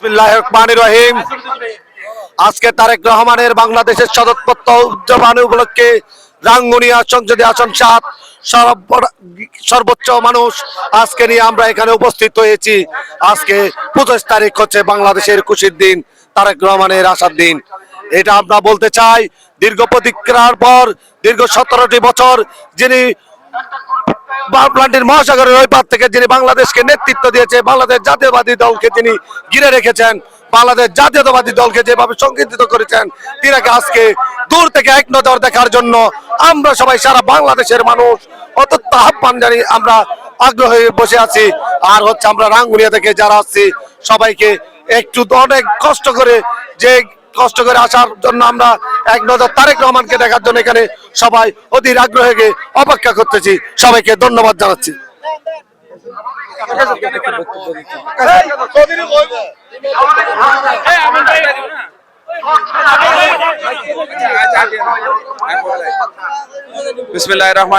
বিসমিল্লাহির রহমানির রহিম। আজকে তারেক রহমানের বাংলাদেশের সদস্যপদ উদযাপন উপলক্ষে রাঙ্গুনিয়া সংসদীয় আসন ৭ সর্বোচ্চ মানুষ আজকে নিয়ে আমরা এখানে উপস্থিত হয়েছি। আজকে ২৫ তারিখ হচ্ছে বাংলাদেশের খুশির দিন, তারেক রহমানের আসার দিন। এটা আমরা বলতে চাই, দীর্ঘ প্রতীক্ষার পর দীর্ঘ ১৭টি বছর যিনি প্লান্টের মহাসাগরের ওই পার থেকে যিনি বাংলাদেশকে নেতৃত্ব দিয়েছে, বাংলাদেশ জাতীয়বাদী দলকে তিনি ঘিরে রেখেছেন, বাংলাদেশ জাতীয়তাবাদী দলকে যেভাবে সংগঠিত করেছেন, তিনাকে আজকে দূর থেকে এক নজর দেখার জন্য আমরা সবাই সারা বাংলাদেশের মানুষ অত্যন্ত আহ্বান জানিয়ে আমরা আগ্রহ হয়ে বসে আছি। আর হচ্ছে আমরা রাঙ্গুনিয়া থেকে যারা আসছি সবাইকে একটু অনেক কষ্ট করে আসার জন্য আমরা এক নজর তারেক রহমানকে দেখার জন্য এখানে সবাই অধীর আগ্রহে অপেক্ষা করতেছি। সবাইকে ধন্যবাদ জানাচ্ছি। বিসমিল্লাহির রহমানির